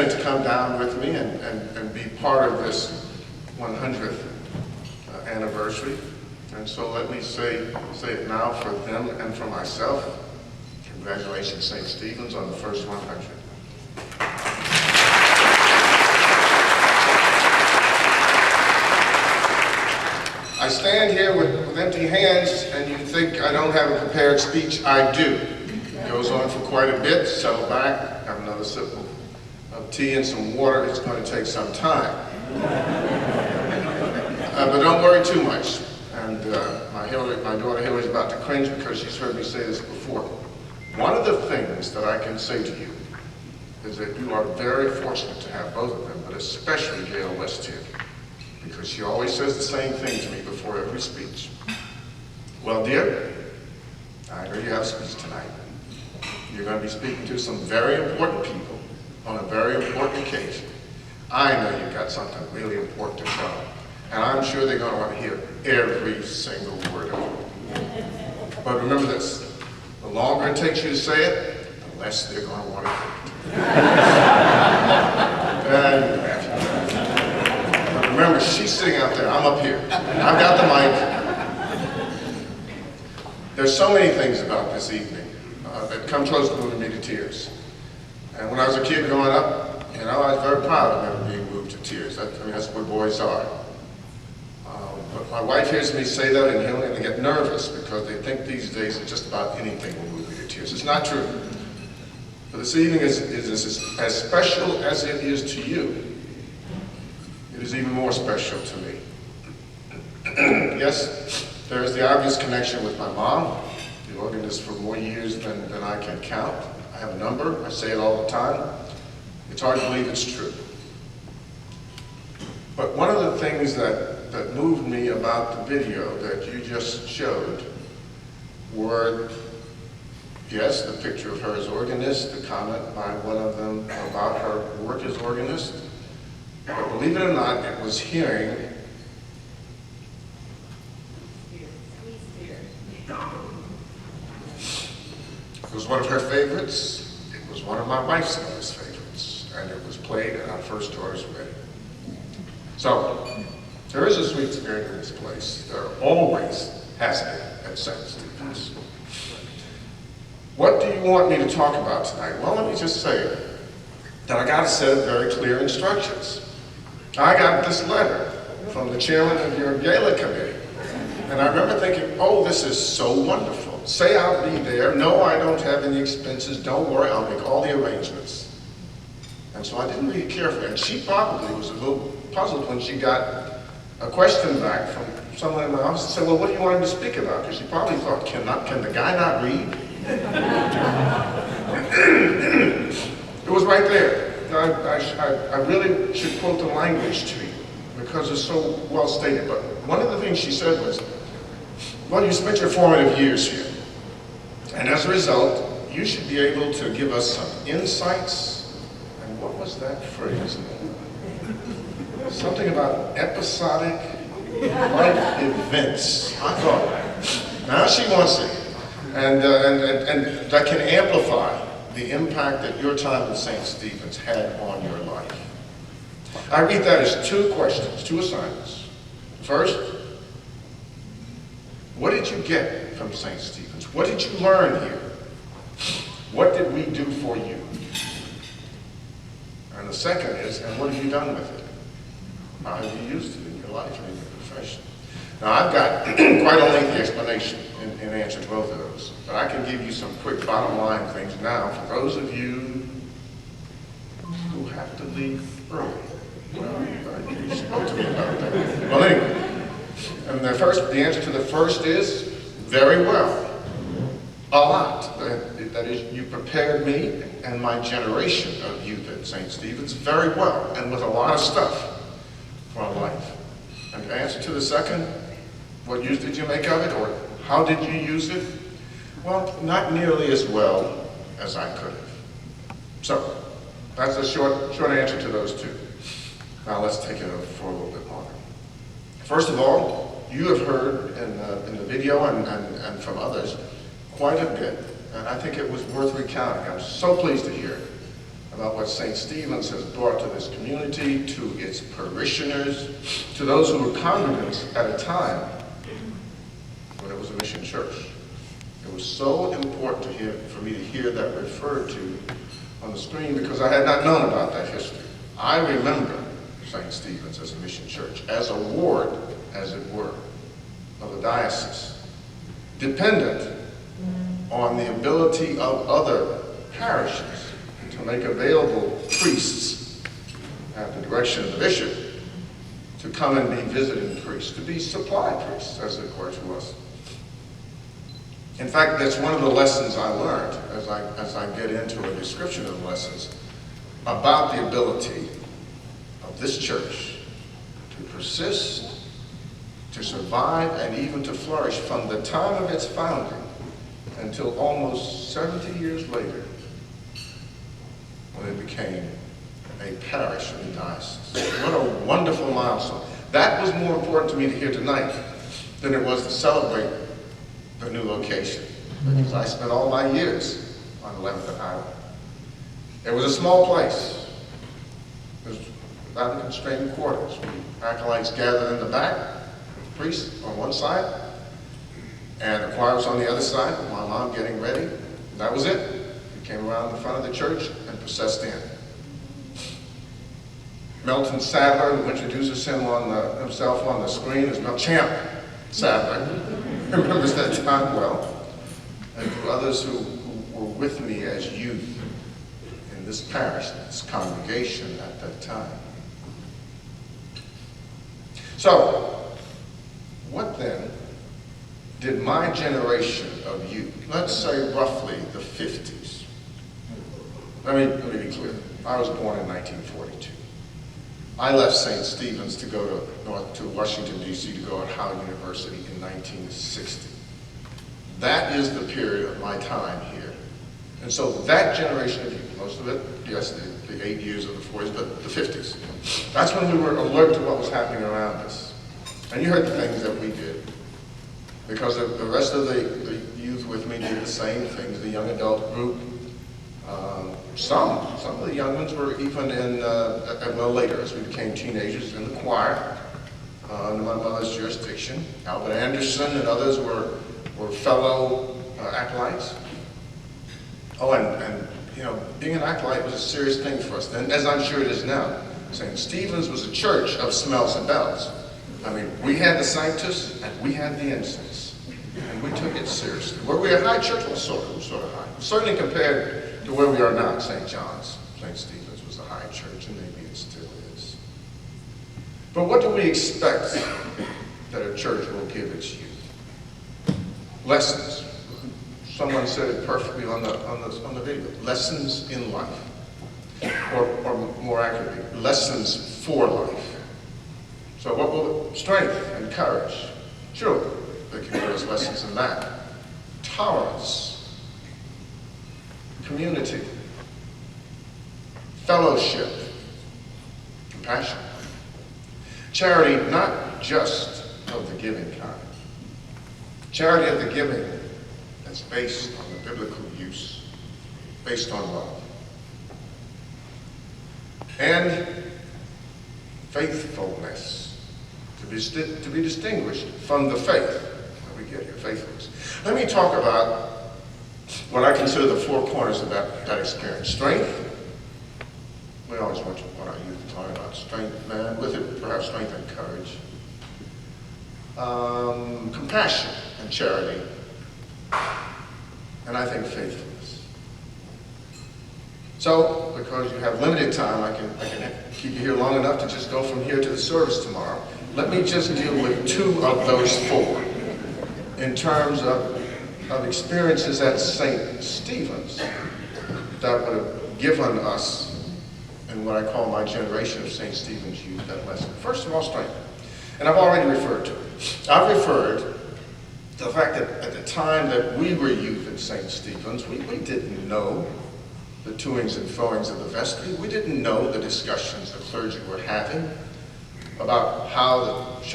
consented to come down with me and be part of this 100th anniversary. And so let me say it now for them and for myself. Congratulations, St. Stephen's, on the first 100. I stand here with empty hands, and you think I don't have a prepared speech. I do. It goes on for quite a bit. Settle back, have another sip of tea and some water. It's going to take some time. But don't worry too much. And my daughter Hillary's about to cringe because she's heard me say this before. One of the things that I can say to you is that you are very fortunate to have both of them, but especially Gail West here, because she always says the same thing to me before every speech. Well, dear, I know you have a speech tonight. You're going to be speaking to some very important people on a very important occasion. I know you've got something really important to tell them, and I'm sure they're going to want to hear every single word of it. But remember this, the longer it takes you to say it, the less they're going to want to hear it. But remember, she's sitting out there, I'm up here. I've got the mic. There's so many things about this evening that come close to moving me to tears. And when I was a kid growing up, you know, I was very proud of never being moved to tears. That's what boys are. But my wife hears me say that in healing, and they get nervous because they think these days that just about anything will move me to tears. It's not true. But this evening is as special as it is to you. It is even more special to me. Yes, there is the obvious connection with my mom, the organist for more years than I can count. I have a number, I say it all the time. It's hard to believe it's true. But one of the things that moved me about the video that you just showed were, yes, the picture of her as organist, the comment by one of them about her work as organist. But believe it or not, it was hearing it was one of her favorites. It was one of my wife's mother's favorites, and it was played at our first daughter's wedding. So, there is a sweet spirit in this place. There always has been at St. Stephen's. What do you want me to talk about tonight? Well, let me just say that I got a set of very clear instructions. I got this letter from the chairman of your gala committee, and I remember thinking, oh, this is so wonderful. Say I'll be there. No, I don't have any expenses. Don't worry, I'll make all the arrangements. And so I didn't read it carefully, and she probably was a little puzzled when she got a question back from someone in my office and said, well, what do you want him to speak about? Because she probably thought, can the guy not read? It was right there. I really should quote the language to you because it's so well stated. But one of the things she said was, well, you spent your formative years here. And as a result, you should be able to give us some insights. And what was that phrase? Something about episodic life events. I thought, now she wants it. And that can amplify the impact that your time at St. Stephen's had on your life. I read that as two questions, two assignments. First, what did you get from St. Stephen's? What did you learn here? What did we do for you? And the second is, and what have you done with it? How have you used it in your life and in your profession? Now, I've got quite a lengthy explanation in answer to both of those, but I can give you some quick bottom line things now for those of you who have to leave early. Well, you spoke to me about that. Well, anyway, and the answer to the first is very well. A lot. That is, you prepared me and my generation of youth at St. Stephen's very well, and with a lot of stuff for our life. And to answer to the second, what use did you make of it, or how did you use it? Well, not nearly as well as I could have. So, that's a short answer to those two. Now let's take it for a little bit longer. First of all, you have heard in the video and from others quite a bit, and I think it was worth recounting. I'm so pleased to hear about what St. Stephen's has brought to this community, to its parishioners, to those who were congregants at a time when it was a mission church. It was so important for me to hear that referred to on the screen because I had not known about that history. I remember St. Stephen's as a mission church, as a ward, as it were, of the diocese, dependent on the ability of other parishes to make available priests at the direction of the bishop to come and be visiting priests, to be supply priests, as it were, to us. In fact, that's one of the lessons I learned as I get into a description of the lessons about the ability of this church to persist, to survive, and even to flourish from the time of its founding until almost 70 years later, when it became a parish of the diocese. What a wonderful milestone. That was more important to me to hear tonight than it was to celebrate the new location, because I spent all my years on 11th and Highway. It was a small place. It was rather constrained quarters. Acolytes gathered in the back, priests on one side, and the choir was on the other side, with my mom getting ready. That was it. We came around the front of the church and processed in. Melton Sadler, who introduces himself on the screen, is Champ Sadler. Remembers that time well. And for others who were with me as youth in this parish, this congregation at that time. So, what then did my generation of youth, let's say roughly the 50s, let me be clear. I was born in 1942. I left St. Stephen's to go to Washington, D.C. to go to Howard University in 1960. That is the period of my time here. And so that generation of youth, most of it, yes, the 8 years of the 40s, but the 50s, that's when we were alert to what was happening around us. And you heard the things that we did. Because the rest of the youth with me did the same things, the young adult group. Some of the young ones were even well, later, as we became teenagers, in the choir, under my mother's jurisdiction. Albert Anderson and others were fellow acolytes. Oh, and you know, being an acolyte was a serious thing for us then, as I'm sure it is now. St. Stephen's was a church of smells and bells. I mean, we had the sanctus and we had the incense, and we took it seriously. Were we a high church? Well, sort of high. Certainly compared to where we are now at St. John's. St. Stephen's was a high church, and maybe it still is. But what do we expect that a church will give its youth? Lessons. Someone said it perfectly on the video. Lessons in life. Or more accurately, lessons for life. So what will strength and courage? Sure, they can give us lessons in that. Tolerance, community, fellowship, compassion. Charity, not just of the giving kind. Charity of the giving that's based on the biblical use, based on love. And faithfulness, to be distinguished from the faith that we get here, faithfulness. Let me talk about what I consider the four corners of that experience. Strength. We always want our youth to talk about strength, man, with it perhaps strength and courage. Compassion and charity. And I think faithfulness. So, because you have limited time, I can keep you here long enough to just go from here to the service tomorrow. Let me just deal with two of those four in terms of experiences at St. Stephen's that would have given us, and what I call my generation of St. Stephen's youth, that lesson. First of all, strength. And I've already referred to it. I've referred to the fact that at the time that we were youth at St. Stephen's, we didn't know the toings and froings of the vestry. We didn't know the discussions the clergy were having about how the